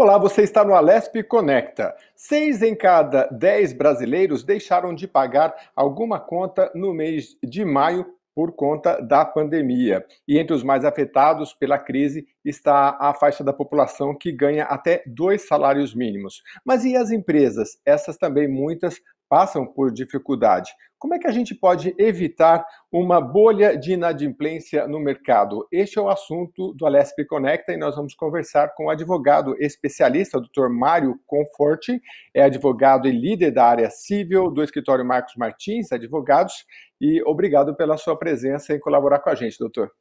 Olá, você está no Alesp Conecta. 6 em cada 10 brasileiros deixaram de pagar alguma conta no mês de maio por conta da pandemia. E entre os mais afetados pela crise está a faixa da população que ganha até 2 salários mínimos. Mas e as empresas? Essas também muitas passam por dificuldade. Como é que a gente pode evitar uma bolha de inadimplência no mercado? Este é o assunto do Alesp Conecta e nós vamos conversar com o advogado especialista, o Dr. Mário Conforti, é advogado e líder da área civil do escritório Marcos Martins Advogados, e obrigado pela sua presença em colaborar com a gente, doutor.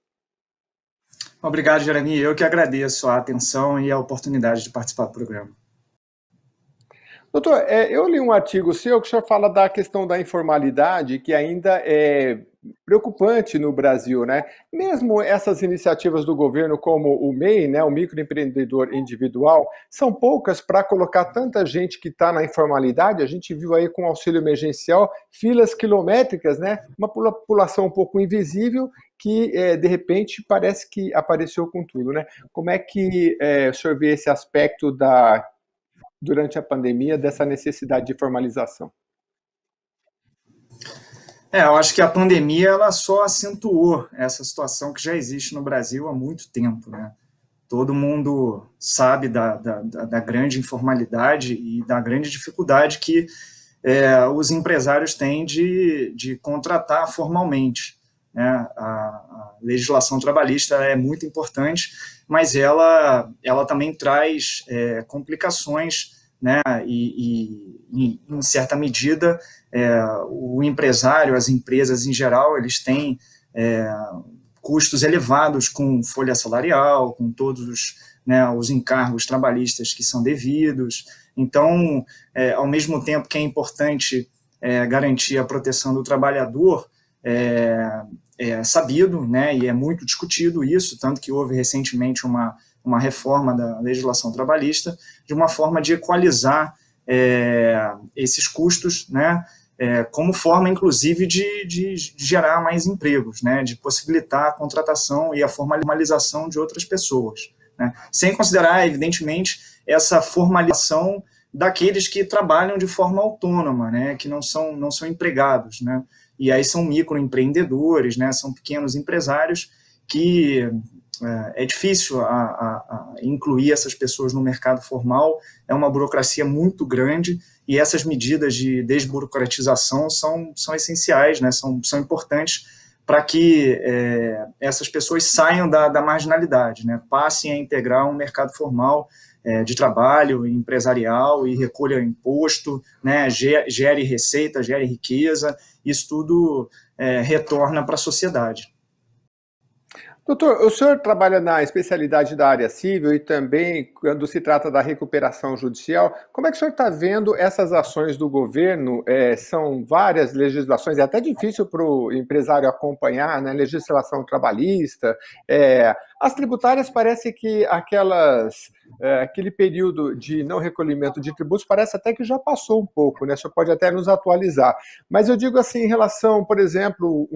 Obrigado, Jeremy. Eu que agradeço a atenção e a oportunidade de participar do programa. Doutor, eu li um artigo seu que o senhor fala da questão da informalidade, que ainda é preocupante no Brasil, né? Mesmo essas iniciativas do governo, como o MEI, né, o microempreendedor individual, são poucas para colocar tanta gente que está na informalidade. A gente viu aí com o auxílio emergencial filas quilométricas, né? Uma população um pouco invisível que, de repente, parece que apareceu com tudo, né? Como é que o senhor vê esse aspecto durante a pandemia, dessa necessidade de formalização? Eu acho que a pandemia ela só acentuou essa situação que já existe no Brasil há muito tempo, né? Todo mundo sabe da grande informalidade e da grande dificuldade que os empresários têm de contratar formalmente, né? A legislação trabalhista é muito importante, mas ela também traz complicações, né? E em certa medida, o empresário, as empresas em geral, eles têm custos elevados com folha salarial, com todos os encargos trabalhistas que são devidos. Então, ao mesmo tempo que é importante garantir a proteção do trabalhador, é sabido, né, e é muito discutido isso, tanto que houve recentemente uma reforma da legislação trabalhista, de uma forma de equalizar esses custos, né, como forma, inclusive, de gerar mais empregos, né, de possibilitar a contratação e a formalização de outras pessoas, né, sem considerar, evidentemente, essa formalização daqueles que trabalham de forma autônoma, né, que não são empregados, né, e aí são microempreendedores, né, são pequenos empresários que é difícil a incluir essas pessoas no mercado formal, é uma burocracia muito grande, e essas medidas de desburocratização são essenciais, né, são importantes para que essas pessoas saiam da marginalidade, né, passem a integrar um mercado formal de trabalho empresarial e recolha imposto, né, gere receita, gere riqueza, isso tudo retorna para a sociedade. Doutor, o senhor trabalha na especialidade da área civil e também quando se trata da recuperação judicial. Como é que o senhor está vendo essas ações do governo? São várias legislações, é até difícil para o empresário acompanhar, né? Legislação trabalhista. As tributárias parece que aquele período de não recolhimento de tributos parece até que já passou um pouco, né? O senhor pode até nos atualizar. Mas eu digo assim, em relação, por exemplo,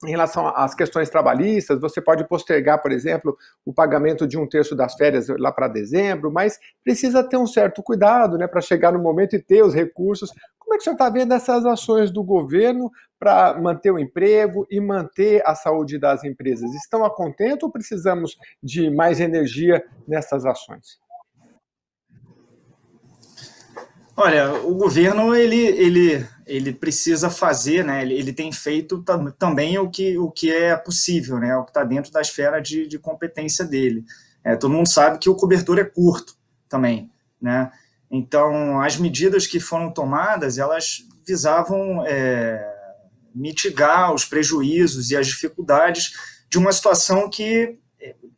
em relação às questões trabalhistas, você pode postergar, por exemplo, o pagamento de 1/3 das férias lá para dezembro, mas precisa ter um certo cuidado, né, para chegar no momento e ter os recursos. Como é que o senhor está vendo essas ações do governo para manter o emprego e manter a saúde das empresas? Estão a contento ou precisamos de mais energia nessas ações? Olha, o governo ele precisa fazer, né? Ele tem feito também o que é possível, né? O que está dentro da esfera de competência dele. Todo mundo sabe que o cobertor é curto também, né? Então, as medidas que foram tomadas, elas visavam mitigar os prejuízos e as dificuldades de uma situação que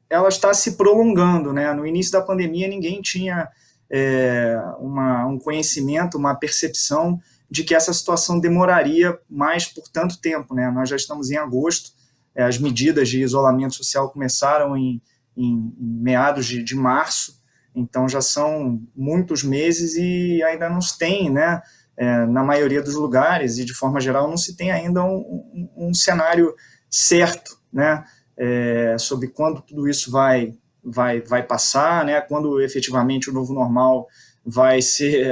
ela está se prolongando, né? No início da pandemia, ninguém tinha um conhecimento, uma percepção de que essa situação demoraria mais por tanto tempo, né? Nós já estamos em agosto, as medidas de isolamento social começaram em meados de março, então já são muitos meses e ainda não se tem, né? Na maioria dos lugares e de forma geral não se tem ainda um cenário certo, né? Sobre quando tudo isso vai vai passar, né? Quando efetivamente o novo normal vai se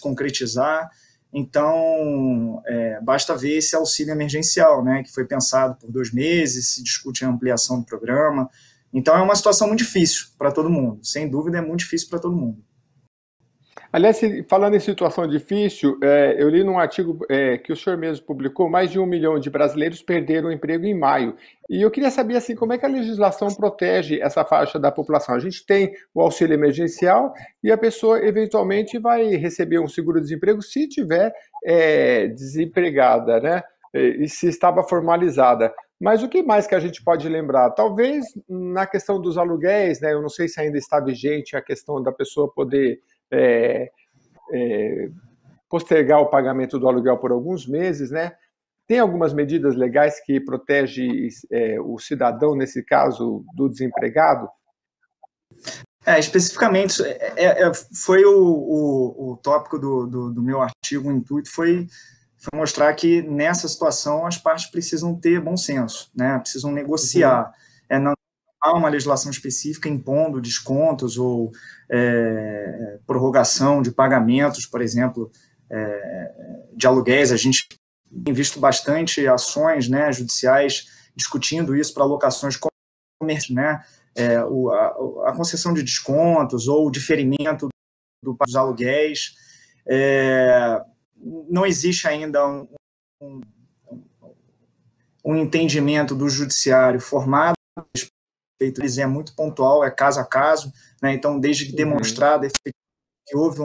concretizar. Então, basta ver esse auxílio emergencial, né, que foi pensado por 2 meses, se discute a ampliação do programa. Então, é uma situação muito difícil para todo mundo, sem dúvida é muito difícil para todo mundo. Aliás, falando em situação difícil, eu li num artigo que o senhor mesmo publicou, mais de 1 milhão de brasileiros perderam o emprego em maio. E eu queria saber assim, como é que a legislação protege essa faixa da população? A gente tem o auxílio emergencial e a pessoa eventualmente vai receber um seguro-desemprego se tiver desempregada, né? E se estava formalizada. Mas o que mais que a gente pode lembrar? Talvez na questão dos aluguéis, né? Eu não sei se ainda está vigente a questão da pessoa poder postergar o pagamento do aluguel por alguns meses, né? Tem algumas medidas legais que protegem o cidadão, nesse caso, do desempregado? Especificamente, foi o tópico do meu artigo, o intuito foi mostrar que nessa situação as partes precisam ter bom senso, né? Precisam negociar. Não há uma legislação específica impondo descontos ou prorrogação de pagamentos, por exemplo, de aluguéis. A gente tem visto bastante ações, né, judiciais discutindo isso para locações comerciais, né? A concessão de descontos ou o diferimento dos aluguéis. Não existe ainda um entendimento do judiciário formado, é muito pontual, é caso a caso, né? Então, desde que demonstrada que houve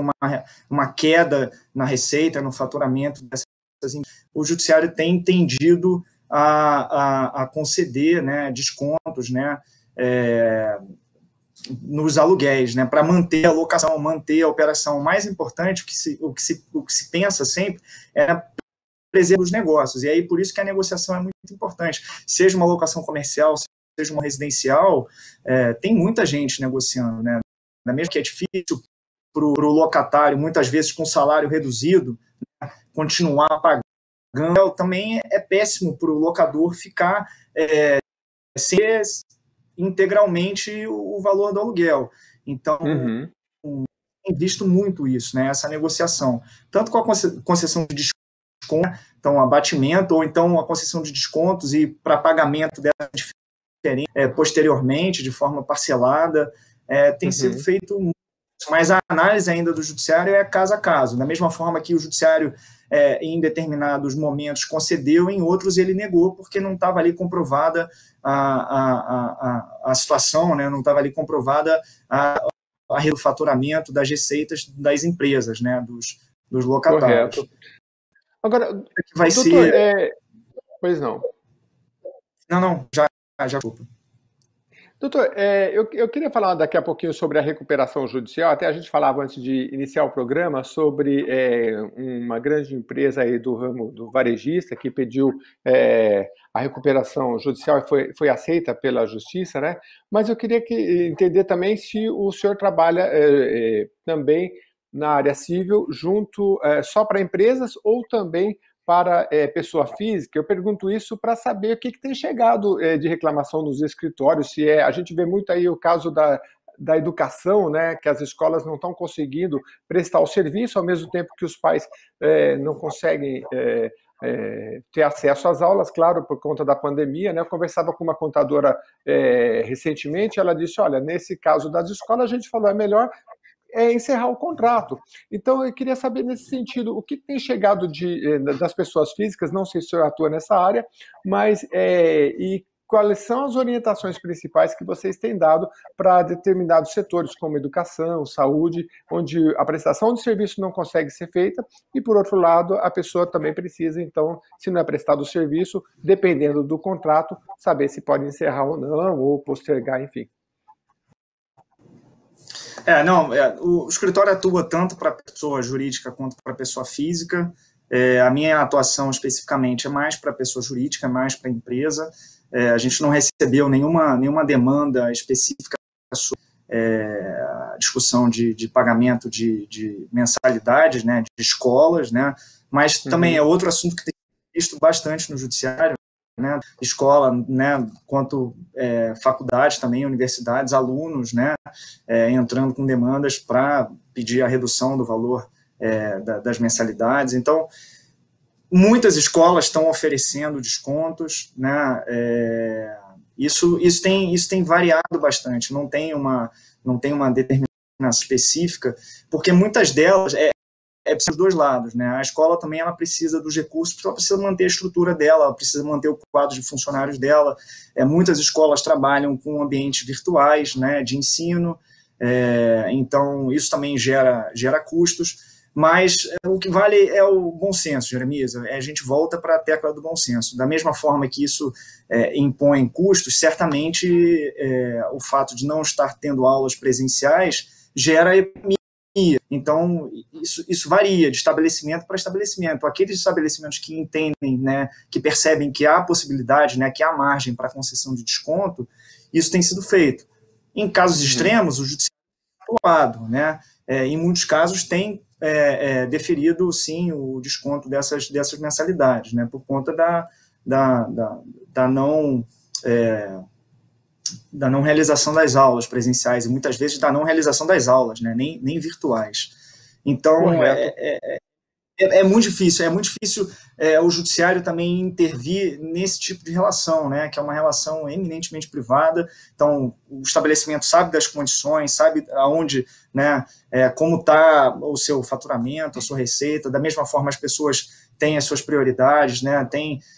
uma queda na receita, no faturamento dessas, o judiciário tem tendido a conceder, né, descontos, né, nos aluguéis, né, para manter a locação, manter a operação. O mais importante, o que se pensa sempre, é preservar os negócios, e aí por isso que a negociação é muito importante, seja uma locação comercial, seja uma residencial, tem muita gente negociando, né, mesmo que é difícil para o locatário, muitas vezes com salário reduzido, né, continuar pagando, também é péssimo para o locador ficar sem integralmente o valor do aluguel. Então, tem visto muito isso, né, essa negociação, tanto com a concessão de desconto, então abatimento, ou então a concessão de descontos e para pagamento dessa diferença posteriormente, de forma parcelada, tem sido feito muito, mas a análise ainda do judiciário é caso a caso, da mesma forma que o judiciário em determinados momentos concedeu, em outros ele negou, porque não estava ali comprovada a situação, né, não estava ali comprovada o faturamento das receitas das empresas, né, dos locatários. Correto. Agora, vai doutor, ser... Pois não. Não, já desculpa. Doutor, eu queria falar daqui a pouquinho sobre a recuperação judicial. Até a gente falava antes de iniciar o programa sobre uma grande empresa aí do ramo do varejista que pediu a recuperação judicial e foi aceita pela justiça, né? Mas eu queria entender também se o senhor trabalha também na área civil junto só para empresas ou também para pessoa física. Eu pergunto isso para saber o que tem chegado de reclamação nos escritórios, se a gente vê muito aí o caso da educação, né, que as escolas não estão conseguindo prestar o serviço, ao mesmo tempo que os pais não conseguem ter acesso às aulas, claro, por conta da pandemia, né? Eu conversava com uma contadora recentemente, ela disse, olha, nesse caso das escolas, a gente falou, é melhor encerrar o contrato. Então, eu queria saber, nesse sentido, o que tem chegado das pessoas físicas, não sei se o senhor atua nessa área, mas e quais são as orientações principais que vocês têm dado para determinados setores, como educação, saúde, onde a prestação de serviço não consegue ser feita, e, por outro lado, a pessoa também precisa, então, se não é prestado o serviço, dependendo do contrato, saber se pode encerrar ou não, ou postergar, enfim. O escritório atua tanto para pessoa jurídica quanto para pessoa física. A minha atuação especificamente é mais para pessoa jurídica, mais para empresa. A gente não recebeu nenhuma demanda específica sobre a discussão de pagamento de mensalidades, né, de escolas, né, mas também é outro assunto que tem visto bastante no judiciário, né, escola, né, quanto faculdades também, universidades, alunos, né, entrando com demandas para pedir a redução do valor das mensalidades. Então, muitas escolas estão oferecendo descontos, né, isso tem variado bastante, não tem uma determinação específica, porque muitas delas precisa dos dois lados, né? A escola também ela precisa dos recursos, porque ela precisa manter a estrutura dela, ela precisa manter o quadro de funcionários dela. Muitas escolas trabalham com ambientes virtuais, né, de ensino, então isso também gera custos, mas o que vale é o bom senso, Jeremias. A gente volta para a tecla do bom senso. Da mesma forma que isso impõe custos, certamente o fato de não estar tendo aulas presenciais gera economia. Então, isso varia de estabelecimento para estabelecimento. Aqueles estabelecimentos que entendem, né, que percebem que há possibilidade, né, que há margem para concessão de desconto, isso tem sido feito. Em casos extremos, o judiciário tem atuado, né? Em muitos casos tem deferido, sim, o desconto dessas mensalidades, né, por conta da não realização das aulas presenciais, e muitas vezes da não realização das aulas, né, nem virtuais. Então, é muito difícil o judiciário também intervir nesse tipo de relação, né, que é uma relação eminentemente privada. Então, o estabelecimento sabe das condições, sabe aonde, né, como está o seu faturamento, a sua receita, da mesma forma as pessoas têm as suas prioridades, né,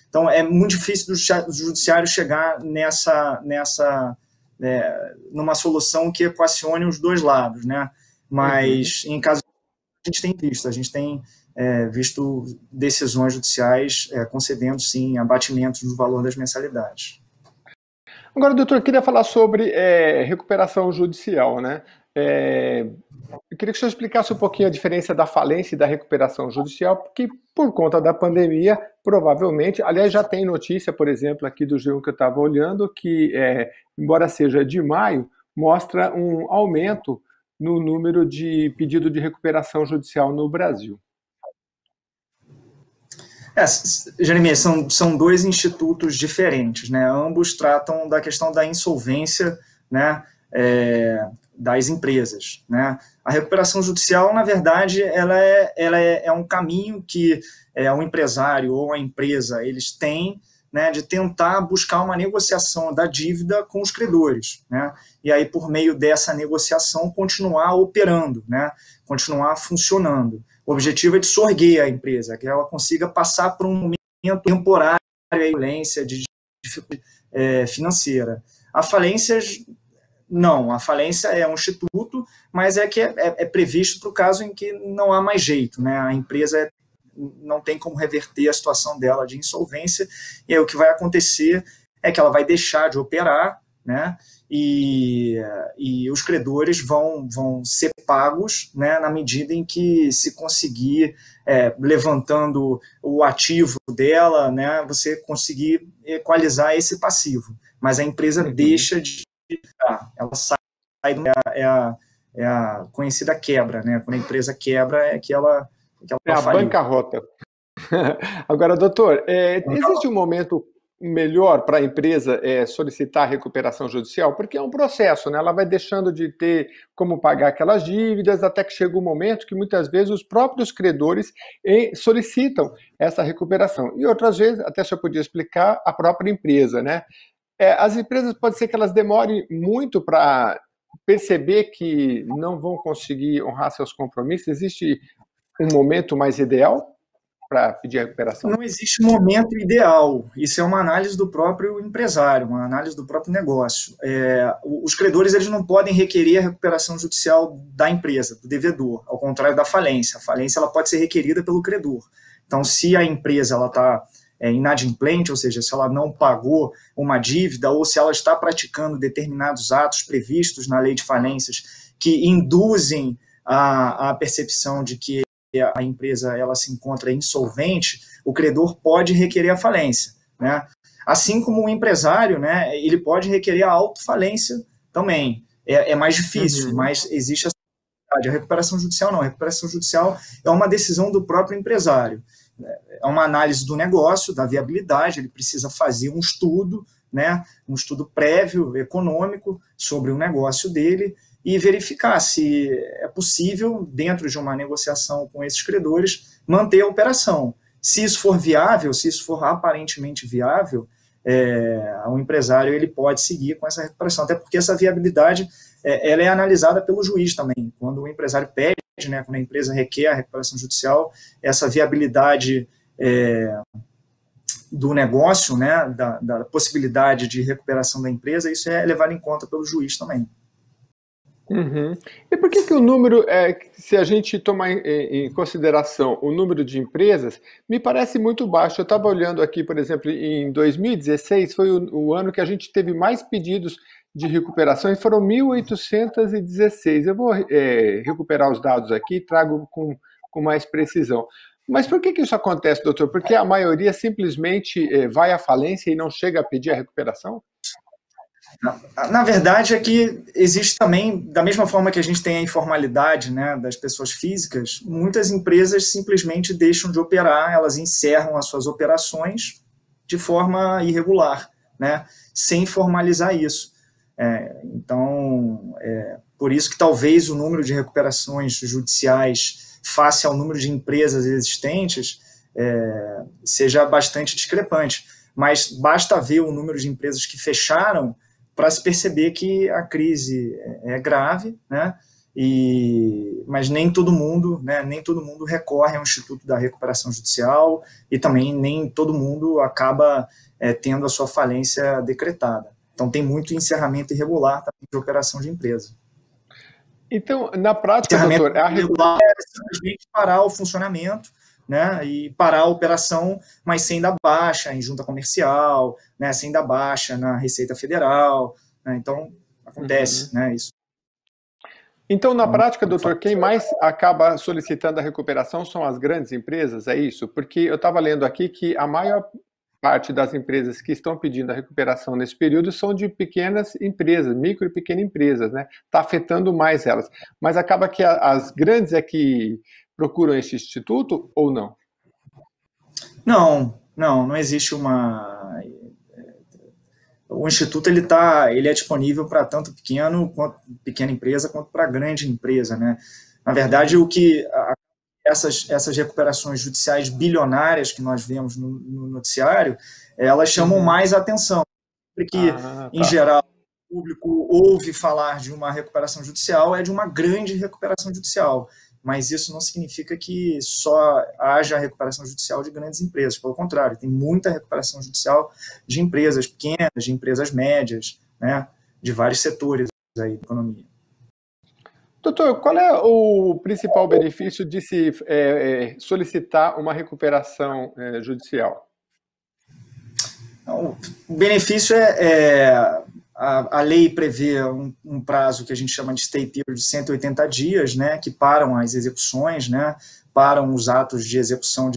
então é muito difícil do judiciário chegar numa solução que equacione os dois lados, né, mas em caso a gente tem visto decisões judiciais concedendo, sim, abatimentos do valor das mensalidades. Agora, doutor, eu queria falar sobre recuperação judicial, né? Eu queria que o senhor explicasse um pouquinho a diferença da falência e da recuperação judicial, porque por conta da pandemia, provavelmente, aliás, já tem notícia, por exemplo, aqui do G1 que eu estava olhando, que, embora seja de maio, mostra um aumento no número de pedido de recuperação judicial no Brasil. Jeremias, são dois institutos diferentes, né? Ambos tratam da questão da insolvência, né, das empresas, né? A recuperação judicial, na verdade, ela é um caminho que o empresário ou a empresa eles têm, né, de tentar buscar uma negociação da dívida com os credores, né? E aí, por meio dessa negociação, continuar operando, né? Continuar funcionando. O objetivo é de sorguear a empresa, que ela consiga passar por um momento temporário de violência, de dificuldade financeira. A falência, não. A falência é um instituto, mas é previsto para o caso em que não há mais jeito, né? A empresa não tem como reverter a situação dela de insolvência, e aí o que vai acontecer é que ela vai deixar de operar, né? E os credores vão ser pagos, né, na medida em que se conseguir, levantando o ativo dela, né, você conseguir equalizar esse passivo. Mas a empresa deixa de... ela sai é a conhecida quebra, né? Quando a empresa quebra é que ela a faliu. Bancarrota. Agora, doutor, existe um momento melhor para a empresa solicitar recuperação judicial? Porque é um processo, né? Ela vai deixando de ter como pagar aquelas dívidas até que chega um momento que muitas vezes os próprios credores solicitam essa recuperação. E outras vezes, até se eu podia explicar, a própria empresa, né? As empresas pode ser que elas demorem muito para perceber que não vão conseguir honrar seus compromissos. Existe um momento mais ideal para pedir a recuperação? Não existe momento ideal. Isso é uma análise do próprio empresário, uma análise do próprio negócio. Os credores eles não podem requerer a recuperação judicial da empresa, do devedor, ao contrário da falência. A falência ela pode ser requerida pelo credor. Então, se a empresa está inadimplente, ou seja, se ela não pagou uma dívida ou se ela está praticando determinados atos previstos na lei de falências que induzem a percepção de que a empresa ela se encontra insolvente, o credor pode requerer a falência, né? Assim como o empresário, né, ele pode requerer a autofalência também. É mais difícil, mas existe essa possibilidade. A recuperação judicial não. A recuperação judicial é uma decisão do próprio empresário. é uma análise do negócio, da viabilidade, ele precisa fazer um estudo, né, um estudo prévio, econômico, sobre o negócio dele, e verificar se é possível, dentro de uma negociação com esses credores, manter a operação. Se isso for viável, se isso for aparentemente viável, o empresário ele pode seguir com essa recuperação, até porque essa viabilidade ela é analisada pelo juiz também. Quando o empresário pede, né, quando a empresa requer a recuperação judicial, essa viabilidade do negócio, né, da possibilidade de recuperação da empresa, isso é levado em conta pelo juiz também. Uhum. E por que o número, se a gente tomar em consideração o número de empresas, me parece muito baixo? Eu estava olhando aqui, por exemplo, em 2016, foi o ano que a gente teve mais pedidos de recuperação e foram 1.816. Eu vou recuperar os dados aqui e trago com mais precisão. Mas por que isso acontece, doutor? Porque a maioria simplesmente vai à falência e não chega a pedir a recuperação? Na verdade, é que existe também, da mesma forma que a gente tem a informalidade, né, das pessoas físicas, muitas empresas simplesmente deixam de operar, elas encerram as suas operações de forma irregular, né, sem formalizar isso. Então, por isso que talvez o número de recuperações judiciais face ao número de empresas existentes seja bastante discrepante. Mas basta ver o número de empresas que fecharam para se perceber que a crise é grave, né? Mas nem todo mundo, né, nem todo mundo recorre ao Instituto da Recuperação Judicial e também nem todo mundo acaba tendo a sua falência decretada. Então tem muito encerramento irregular também de operação de empresa. Então, na prática, doutor, irregular é simplesmente parar o funcionamento, né, e parar a operação, mas sem dar baixa em junta comercial, né, sem dar baixa na Receita Federal, né, então acontece, né, isso. Então, na prática, doutor, quem mais acaba solicitando a recuperação são as grandes empresas, é isso? Porque eu estava lendo aqui que a maior parte das empresas que estão pedindo a recuperação nesse período são de pequenas empresas, micro e pequenas empresas, né? Está afetando mais elas. Mas acaba que as grandes é que procuram esse instituto ou não? Não existe uma... O instituto ele é disponível para tanto pequena empresa quanto para grande empresa, né? Na verdade, essas recuperações judiciais bilionárias que nós vemos no noticiário, elas chamam mais atenção, porque em geral o público ouve falar de uma recuperação judicial, é de uma grande recuperação judicial, mas isso não significa que só haja recuperação judicial de grandes empresas, pelo contrário, tem muita recuperação judicial de empresas pequenas, de empresas médias, né, de vários setores aí da economia. Doutor, qual é o principal benefício de se solicitar uma recuperação judicial? O benefício a lei prevê um prazo que a gente chama de stay period de 180 dias, né, que param as execuções, né, param os atos de execução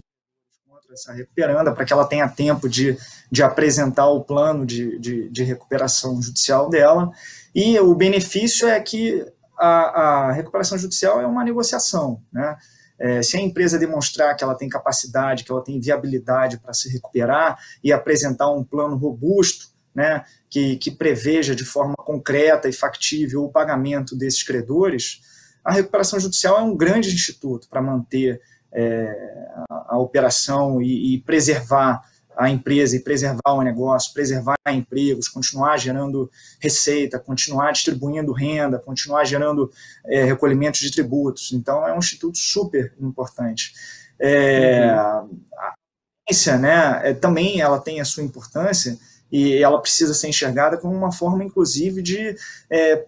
contra essa recuperanda, para que ela tenha tempo de apresentar o plano de recuperação judicial dela. E o benefício é que a recuperação judicial é uma negociação, né? Se a empresa demonstrar que ela tem capacidade, que ela tem viabilidade para se recuperar e apresentar um plano robusto, né, que preveja de forma concreta e factível o pagamento desses credores, a recuperação judicial é um grande instituto para manter a operação e preservar a empresa e preservar o negócio, preservar empregos, continuar gerando receita, continuar distribuindo renda, continuar gerando recolhimento de tributos. Então, é um instituto super importante. A ciência, né, também ela tem a sua importância e ela precisa ser enxergada como uma forma, inclusive, de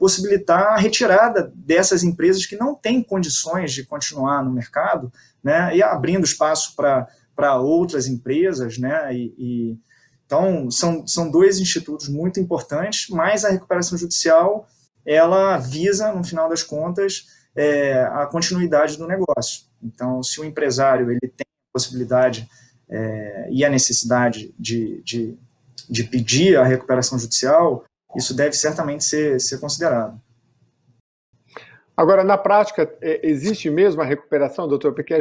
possibilitar a retirada dessas empresas que não têm condições de continuar no mercado, né, e abrindo espaço para outras empresas, né, então são dois institutos muito importantes, mas a recuperação judicial, ela visa, no final das contas, a continuidade do negócio. Então, se o empresário ele tem a possibilidade e a necessidade de pedir a recuperação judicial, isso deve certamente ser considerado. Agora, na prática, existe mesmo a recuperação, doutor? Porque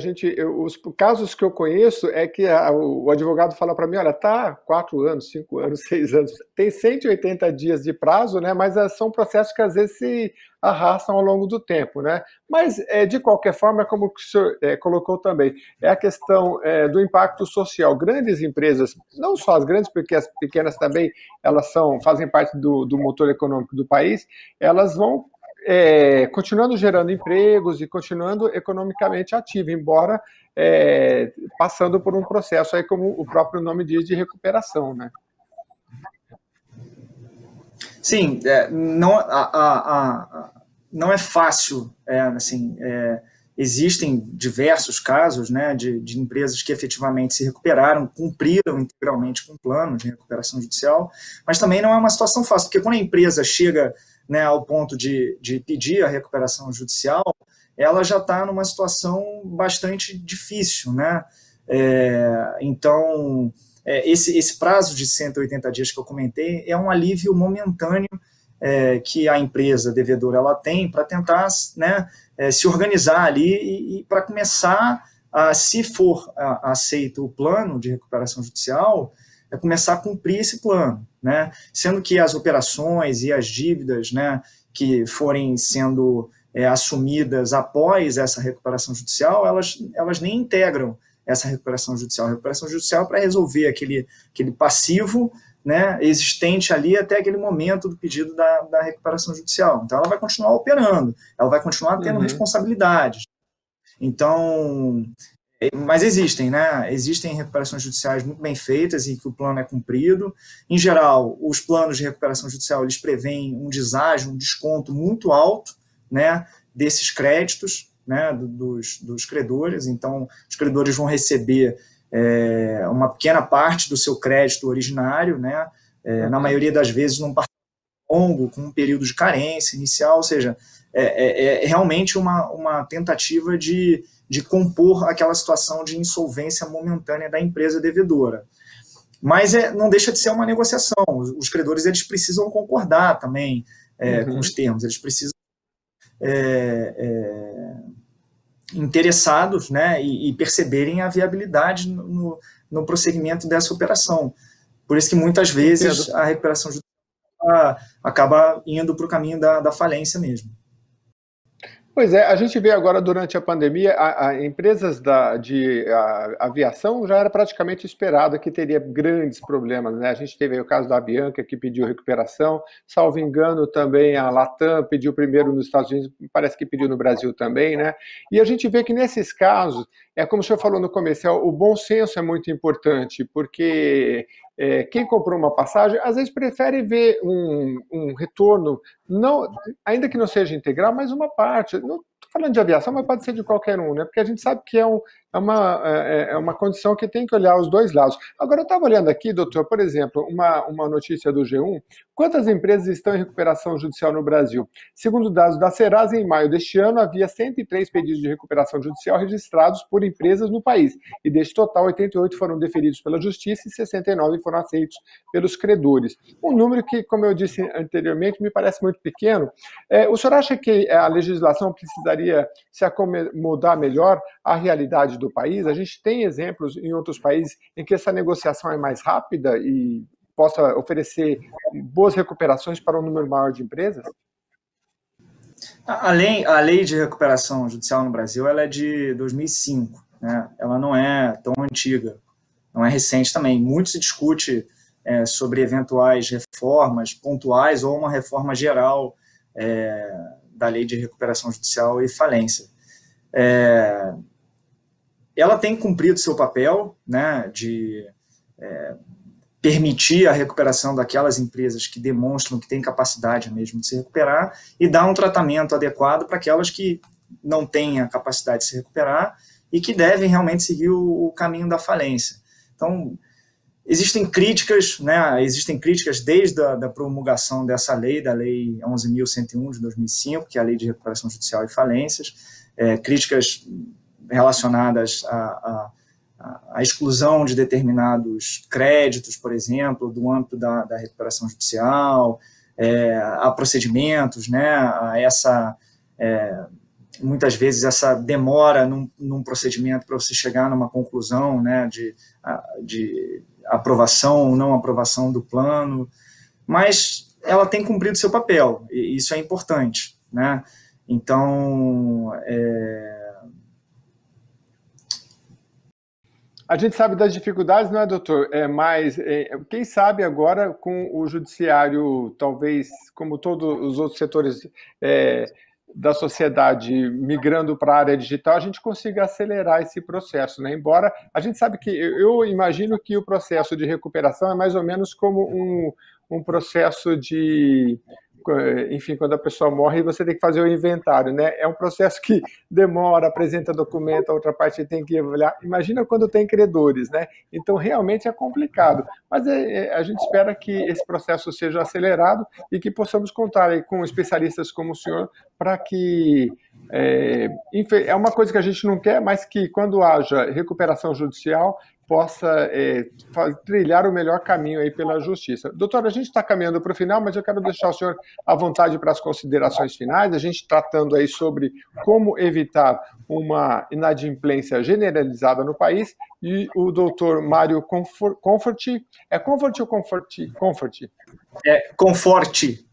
os casos que eu conheço é que o advogado fala para mim, olha, tá 4 anos, 5 anos, 6 anos, tem 180 dias de prazo, né? Mas são processos que às vezes se arrastam ao longo do tempo, né? Mas, de qualquer forma, como o senhor colocou também, é a questão do impacto social. Grandes empresas, não só as grandes, porque as pequenas também, elas fazem parte do motor econômico do país, elas vão continuando gerando empregos e continuando economicamente ativo, embora passando por um processo aí, como o próprio nome diz, de recuperação, né? Sim, não é fácil, assim, existem diversos casos, né, de empresas que efetivamente se recuperaram, cumpriram integralmente com o plano de recuperação judicial, mas também não é uma situação fácil, porque quando a empresa chega, né, ao ponto de pedir a recuperação judicial, ela já está numa situação bastante difícil, né? Então, esse prazo de 180 dias que eu comentei é um alívio momentâneo que a empresa devedora ela tem para tentar, né, se organizar ali e para começar, se for aceito o plano de recuperação judicial, começar a cumprir esse plano, né? Sendo que as operações e as dívidas, né, que forem sendo assumidas após essa recuperação judicial, elas nem integram essa recuperação judicial. A recuperação judicial é para resolver aquele passivo, né, existente ali até aquele momento do pedido da recuperação judicial. Então, ela vai continuar operando, ela vai continuar tendo responsabilidades. Então, mas existem, né? Existem recuperações judiciais muito bem feitas e que o plano é cumprido. Em geral, os planos de recuperação judicial eles preveem um deságio, um desconto muito alto, né, desses créditos, né, dos credores. Então, os credores vão receber uma pequena parte do seu crédito originário, né, na maioria das vezes num prazo longo, com um período de carência inicial, ou seja, é realmente uma tentativa de compor aquela situação de insolvência momentânea da empresa devedora. Mas não deixa de ser uma negociação. Os credores eles precisam concordar também com os termos, eles precisam interessados, né, e perceberem a viabilidade no prosseguimento dessa operação. Por isso que muitas vezes a recuperação judicial acaba indo para o caminho da falência mesmo. Pois é, a gente vê agora durante a pandemia, empresas de aviação já era praticamente esperado que teria grandes problemas, né? A gente teve aí o caso da Avianca, que pediu recuperação, salvo engano também a Latam pediu primeiro nos Estados Unidos, parece que pediu no Brasil também, né? E a gente vê que nesses casos, como o senhor falou no começo, o bom senso é muito importante, porque quem comprou uma passagem, às vezes prefere ver um retorno, não, ainda que não seja integral, mas uma parte. Não estou falando de aviação, mas pode ser de qualquer um, né? Porque a gente sabe que é uma condição que tem que olhar os dois lados. Agora, eu estava olhando aqui, doutor, por exemplo, uma notícia do G1, quantas empresas estão em recuperação judicial no Brasil? Segundo dados da Serasa, em maio deste ano, havia 103 pedidos de recuperação judicial registrados por empresas no país, e deste total, 88 foram deferidos pela Justiça e 69 foram aceitos pelos credores. Um número que, como eu disse anteriormente, me parece muito pequeno. O senhor acha que a legislação precisaria se acomodar melhor à realidade do país? A gente tem exemplos em outros países em que essa negociação é mais rápida e possa oferecer boas recuperações para um número maior de empresas? A lei de recuperação judicial no Brasil ela é de 2005, né? Ela não é tão antiga, não é recente também. Muito se discute sobre eventuais reformas pontuais ou uma reforma geral da lei de recuperação judicial e falência. Ela tem cumprido seu papel, né, de permitir a recuperação daquelas empresas que demonstram que têm capacidade mesmo de se recuperar e dar um tratamento adequado para aquelas que não têm a capacidade de se recuperar e que devem realmente seguir o caminho da falência. Então, existem críticas, né, desde a promulgação dessa lei, da Lei 11.101 de 2005, que é a Lei de Recuperação Judicial e Falências, críticas relacionadas à exclusão de determinados créditos, por exemplo, do âmbito da recuperação judicial, a procedimentos, né, a muitas vezes essa demora num procedimento para você chegar numa conclusão, né, de aprovação ou não aprovação do plano, mas ela tem cumprido seu papel, e isso é importante, né? Então, a gente sabe das dificuldades, não é, doutor? Mas quem sabe agora com o judiciário, talvez, como todos os outros setores da sociedade migrando para a área digital, a gente consiga acelerar esse processo, né? Embora a gente sabe que, eu imagino que o processo de recuperação é mais ou menos como um processo de... Enfim, quando a pessoa morre, você tem que fazer o inventário, né? É um processo que demora, apresenta documento, a outra parte tem que avaliar. Imagina quando tem credores, né? Então, realmente é complicado. Mas a gente espera que esse processo seja acelerado e que possamos contar aí com especialistas como o senhor para que... É uma coisa que a gente não quer, mas que quando haja recuperação judicial, possa trilhar o melhor caminho aí pela justiça. Doutor, a gente está caminhando para o final, mas eu quero deixar o senhor à vontade para as considerações finais, a gente tratando aí sobre como evitar uma inadimplência generalizada no país, e o doutor Mário Conforti, é Conforti ou Conforti? Conforti. É Conforti.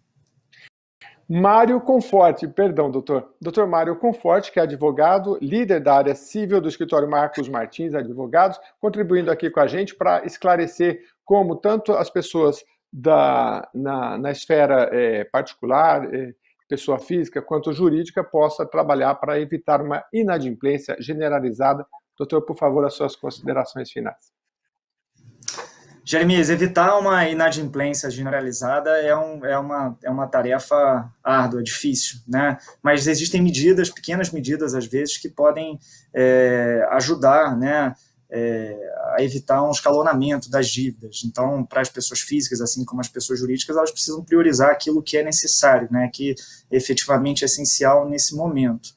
Mário Conforti, perdão, doutor. Doutor Mário Conforti, que é advogado, líder da área civil do escritório Marcos Martins Advogados, contribuindo aqui com a gente para esclarecer como tanto as pessoas na esfera particular, pessoa física, quanto jurídica, possa trabalhar para evitar uma inadimplência generalizada. Doutor, por favor, as suas considerações finais. Jeremias, evitar uma inadimplência generalizada é uma tarefa árdua, difícil, né? Mas existem medidas, pequenas medidas às vezes, que podem ajudar, né, a evitar um escalonamento das dívidas. Então, para as pessoas físicas, assim como as pessoas jurídicas, elas precisam priorizar aquilo que é necessário, né, que efetivamente é essencial nesse momento.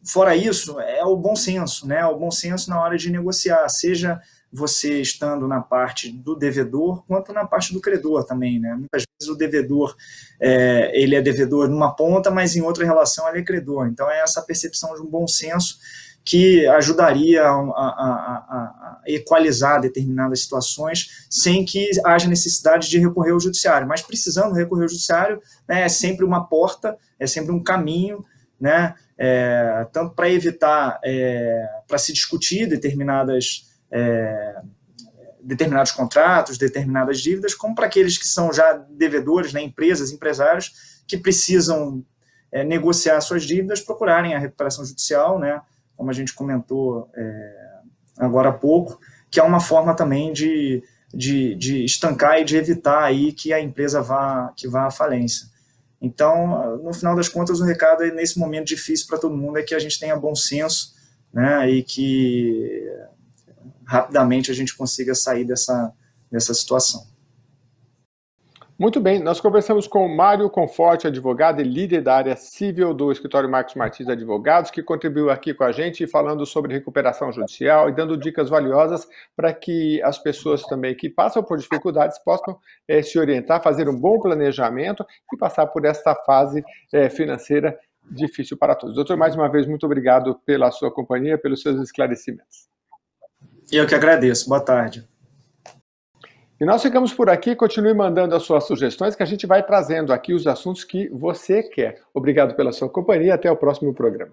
Fora isso, é o bom senso, né? O bom senso na hora de negociar, seja você estando na parte do devedor, quanto na parte do credor também, né? Muitas vezes o devedor, ele é devedor numa ponta, mas em outra relação ele é credor. Então é essa percepção de um bom senso que ajudaria a equalizar determinadas situações sem que haja necessidade de recorrer ao judiciário. Mas precisando recorrer ao judiciário, né, é sempre uma porta, é sempre um caminho, né, tanto para evitar, para se discutir determinados contratos, determinadas dívidas, como para aqueles que são já devedores, né, empresas, empresários, que precisam negociar suas dívidas, procurarem a recuperação judicial, né, como a gente comentou agora há pouco, que é uma forma também de estancar e de evitar aí que a empresa vá à falência. Então, no final das contas, o recado nesse momento difícil para todo mundo é que a gente tenha bom senso, né, e que rapidamente a gente consiga sair dessa situação. Muito bem, nós conversamos com Mário Conforti, advogado e líder da área civil do escritório Marcos Martins Advogados, que contribuiu aqui com a gente falando sobre recuperação judicial e dando dicas valiosas para que as pessoas também que passam por dificuldades possam se orientar, fazer um bom planejamento e passar por esta fase financeira difícil para todos. Doutor, mais uma vez, muito obrigado pela sua companhia, pelos seus esclarecimentos. Eu que agradeço. Boa tarde. E nós ficamos por aqui. Continue mandando as suas sugestões, que a gente vai trazendo aqui os assuntos que você quer. Obrigado pela sua companhia. Até o próximo programa.